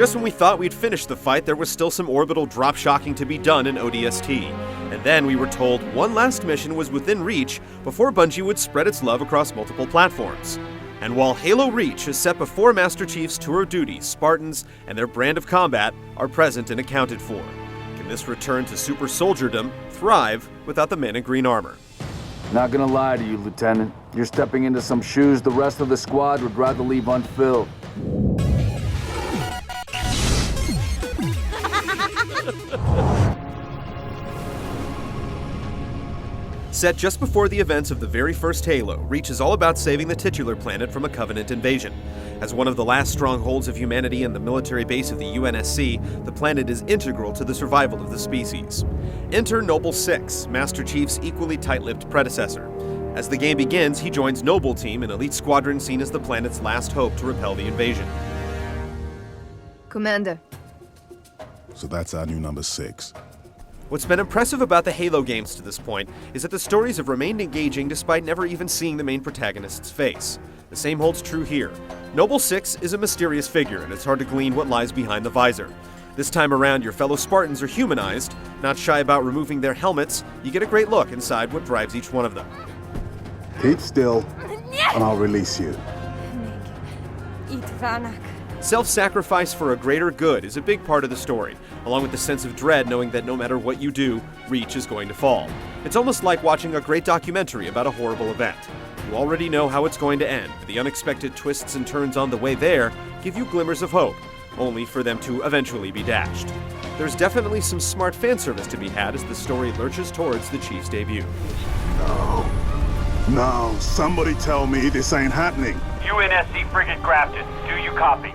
Just when we thought we'd finished the fight, there was still some orbital drop shocking to be done in ODST. And then we were told one last mission was within reach before Bungie would spread its love across multiple platforms. And while Halo Reach is set before Master Chief's tour of duty, Spartans and their brand of combat are present and accounted for. Can this return to super soldierdom thrive without the man in green armor? Not gonna lie to you, Lieutenant. You're stepping into some shoes the rest of the squad would rather leave unfilled. Set just before the events of the very first Halo, Reach is all about saving the titular planet from a Covenant invasion. As one of the last strongholds of humanity and the military base of the UNSC, the planet is integral to the survival of the species. Enter Noble Six, Master Chief's equally tight-lipped predecessor. As the game begins, he joins Noble Team, an elite squadron seen as the planet's last hope to repel the invasion. Commander. So that's our new number 6. What's been impressive about the Halo games to this point is that the stories have remained engaging despite never even seeing the main protagonist's face. The same holds true here. Noble Six is a mysterious figure, and it's hard to glean what lies behind the visor. This time around, your fellow Spartans are humanized. Not shy about removing their helmets, you get a great look inside what drives each one of them. Keep still, and I'll release you. Self-sacrifice for a greater good is a big part of the story, along with the sense of dread knowing that no matter what you do, Reach is going to fall. It's almost like watching a great documentary about a horrible event. You already know how it's going to end, but the unexpected twists and turns on the way there give you glimmers of hope, only for them to eventually be dashed. There's definitely some smart fan service to be had as the story lurches towards the Chief's debut. No, somebody tell me this ain't happening. UNSC frigate Grafton, do you copy?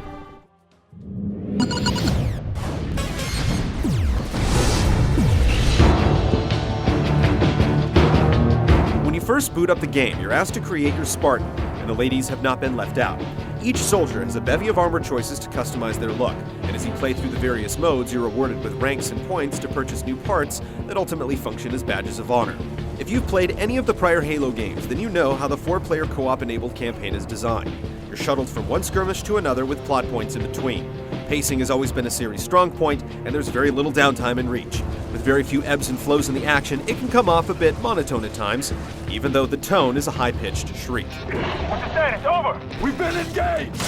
When you first boot up the game, you're asked to create your Spartan, and the ladies have not been left out. Each soldier has a bevy of armor choices to customize their look, and as you play through the various modes, you're rewarded with ranks and points to purchase new parts that ultimately function as badges of honor. If you've played any of the prior Halo games, then you know how the 4-player co-op enabled campaign is designed. You're shuttled from one skirmish to another with plot points in between. Pacing has always been a series' strong point, and there's very little downtime in Reach. With very few ebbs and flows in the action, it can come off a bit monotone at times, even though the tone is a high-pitched shriek. What's the status? Over! We've been engaged!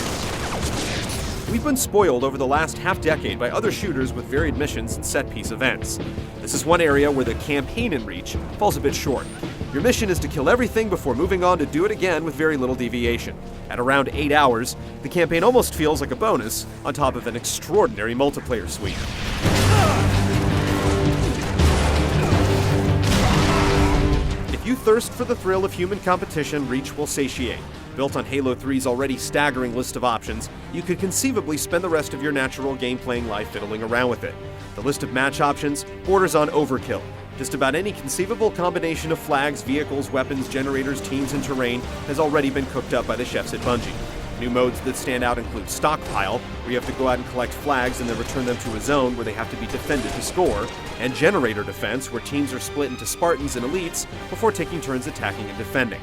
We've been spoiled over the last half-decade by other shooters with varied missions and set-piece events. This is one area where the campaign in Reach falls a bit short. Your mission is to kill everything before moving on to do it again with very little deviation. At around 8 hours, the campaign almost feels like a bonus on top of an extraordinary multiplayer suite. If you thirst for the thrill of human competition, Reach will satiate. Built on Halo 3's already staggering list of options, you could conceivably spend the rest of your natural game-playing life fiddling around with it. The list of match options borders on overkill. Just about any conceivable combination of flags, vehicles, weapons, generators, teams, and terrain has already been cooked up by the chefs at Bungie. New modes that stand out include Stockpile, where you have to go out and collect flags and then return them to a zone where they have to be defended to score, and Generator Defense, where teams are split into Spartans and Elites before taking turns attacking and defending.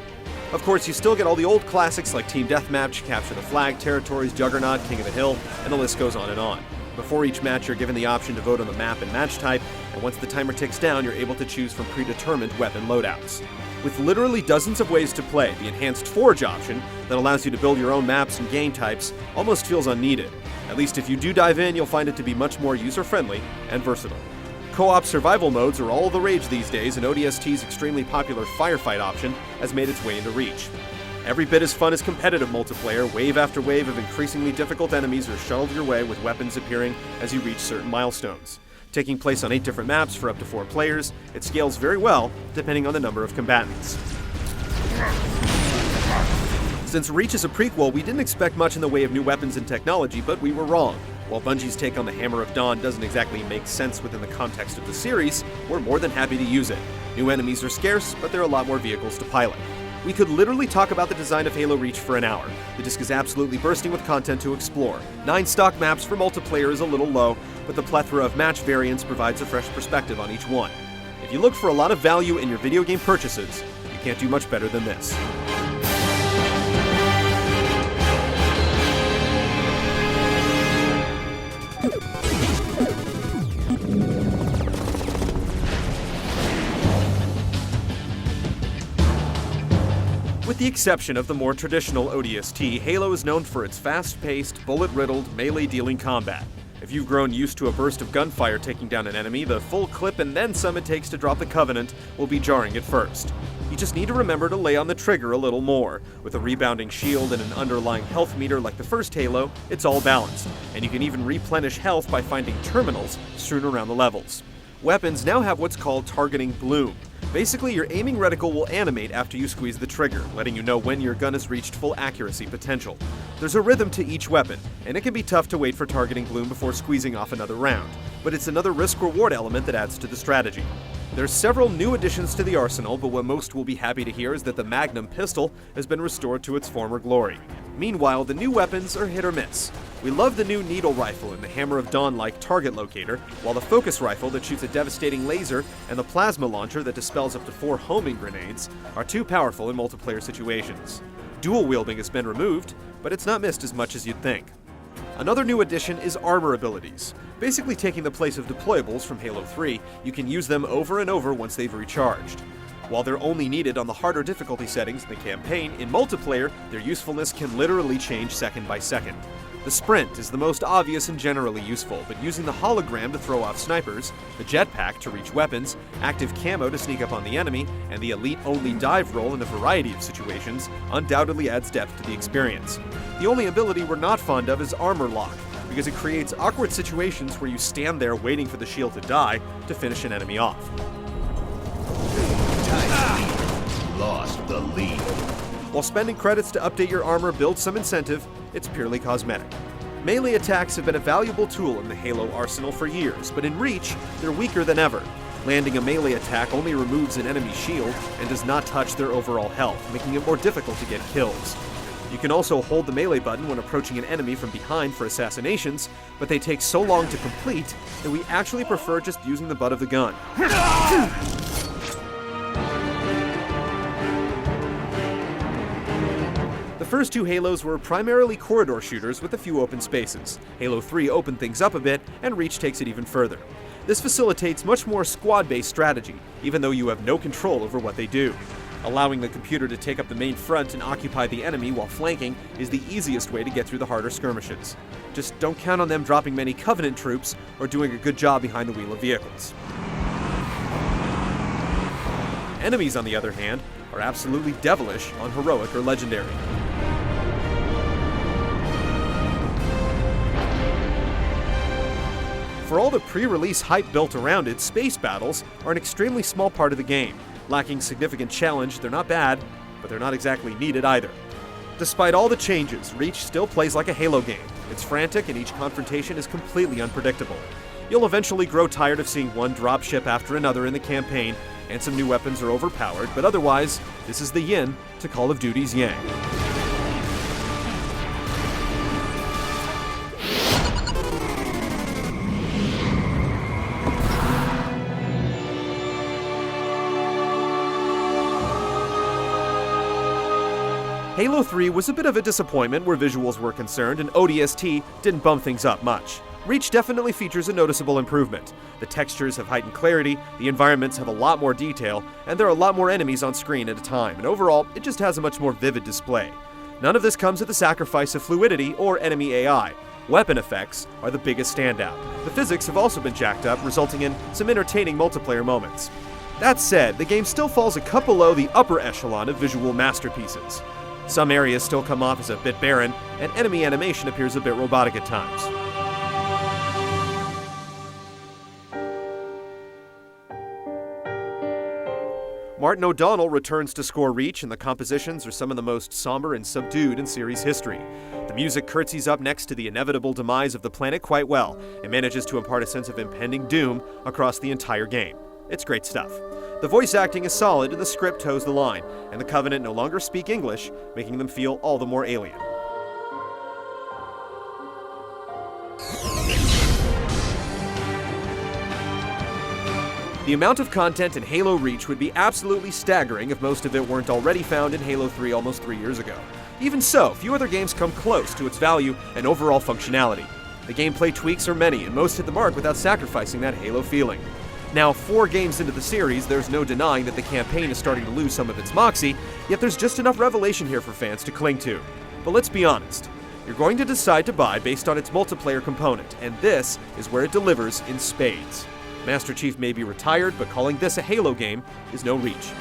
Of course, you still get all the old classics like Team Deathmatch, Capture the Flag, Territories, Juggernaut, King of the Hill, and the list goes on and on. Before each match, you're given the option to vote on the map and match type, and once the timer ticks down, you're able to choose from predetermined weapon loadouts. With literally dozens of ways to play, the Enhanced Forge option that allows you to build your own maps and game types almost feels unneeded. At least if you do dive in, you'll find it to be much more user-friendly and versatile. Co-op survival modes are all the rage these days, and ODST's extremely popular Firefight option has made its way into Reach. Every bit as fun as competitive multiplayer, wave after wave of increasingly difficult enemies are shuttled your way with weapons appearing as you reach certain milestones. Taking place on 8 different maps for up to 4 players, it scales very well depending on the number of combatants. Since Reach is a prequel, we didn't expect much in the way of new weapons and technology, but we were wrong. While Bungie's take on the Hammer of Dawn doesn't exactly make sense within the context of the series, we're more than happy to use it. New enemies are scarce, but there are a lot more vehicles to pilot. We could literally talk about the design of Halo Reach for an hour. The disc is absolutely bursting with content to explore. 9 stock maps for multiplayer is a little low, but the plethora of match variants provides a fresh perspective on each one. If you look for a lot of value in your video game purchases, you can't do much better than this. With the exception of the more traditional ODST, Halo is known for its fast-paced, bullet-riddled, melee-dealing combat. If you've grown used to a burst of gunfire taking down an enemy, the full clip and then some it takes to drop the Covenant will be jarring at first. You just need to remember to lay on the trigger a little more. With a rebounding shield and an underlying health meter like the first Halo, it's all balanced, and you can even replenish health by finding terminals strewn around the levels. Weapons now have what's called targeting bloom. Basically, your aiming reticle will animate after you squeeze the trigger, letting you know when your gun has reached full accuracy potential. There's a rhythm to each weapon, and it can be tough to wait for targeting bloom before squeezing off another round, but it's another risk-reward element that adds to the strategy. There's several new additions to the arsenal, but what most will be happy to hear is that the Magnum pistol has been restored to its former glory. Meanwhile, the new weapons are hit or miss. We love the new needle rifle and the Hammer of Dawn-like target locator, while the focus rifle that shoots a devastating laser and the plasma launcher that dispels up to 4 homing grenades are too powerful in multiplayer situations. Dual wielding has been removed, but it's not missed as much as you'd think. Another new addition is armor abilities. Basically taking the place of deployables from Halo 3, you can use them over and over once they've recharged. While they're only needed on the harder difficulty settings in the campaign, in multiplayer, their usefulness can literally change second by second. The sprint is the most obvious and generally useful, but using the hologram to throw off snipers, the jetpack to reach weapons, active camo to sneak up on the enemy, and the elite-only dive roll in a variety of situations undoubtedly adds depth to the experience. The only ability we're not fond of is Armor Lock, because it creates awkward situations where you stand there waiting for the shield to die to finish an enemy off. Lost the lead. While spending credits to update your armor builds some incentive, it's purely cosmetic. Melee attacks have been a valuable tool in the Halo arsenal for years, but in Reach, they're weaker than ever. Landing a melee attack only removes an enemy's shield and does not touch their overall health, making it more difficult to get kills. You can also hold the melee button when approaching an enemy from behind for assassinations, but they take so long to complete that we actually prefer just using the butt of the gun. The first 2 Halos were primarily corridor shooters with a few open spaces. Halo 3 opened things up a bit, and Reach takes it even further. This facilitates much more squad-based strategy, even though you have no control over what they do. Allowing the computer to take up the main front and occupy the enemy while flanking is the easiest way to get through the harder skirmishes. Just don't count on them dropping many Covenant troops or doing a good job behind the wheel of vehicles. Enemies, on the other hand, are absolutely devilish on heroic or legendary. For all the pre-release hype built around it, space battles are an extremely small part of the game. Lacking significant challenge, they're not bad, but they're not exactly needed either. Despite all the changes, Reach still plays like a Halo game. It's frantic and each confrontation is completely unpredictable. You'll eventually grow tired of seeing one dropship after another in the campaign, and some new weapons are overpowered, but otherwise, this is the yin to Call of Duty's yang. Halo 3 was a bit of a disappointment where visuals were concerned, and ODST didn't bump things up much. Reach definitely features a noticeable improvement. The textures have heightened clarity, the environments have a lot more detail, and there are a lot more enemies on screen at a time, and overall, it just has a much more vivid display. None of this comes at the sacrifice of fluidity or enemy AI. Weapon effects are the biggest standout. The physics have also been jacked up, resulting in some entertaining multiplayer moments. That said, the game still falls a cup below the upper echelon of visual masterpieces. Some areas still come off as a bit barren, and enemy animation appears a bit robotic at times. Martin O'Donnell returns to score Reach, and the compositions are some of the most somber and subdued in series history. The music curtsies up next to the inevitable demise of the planet quite well, and manages to impart a sense of impending doom across the entire game. It's great stuff. The voice acting is solid and the script toes the line, and the Covenant no longer speak English, making them feel all the more alien. The amount of content in Halo Reach would be absolutely staggering if most of it weren't already found in Halo 3 almost 3 years ago. Even so, few other games come close to its value and overall functionality. The gameplay tweaks are many, and most hit the mark without sacrificing that Halo feeling. Now, 4 games into the series, there's no denying that the campaign is starting to lose some of its moxie, yet there's just enough revelation here for fans to cling to. But let's be honest, you're going to decide to buy based on its multiplayer component, and this is where it delivers in spades. Master Chief may be retired, but calling this a Halo game is no reach.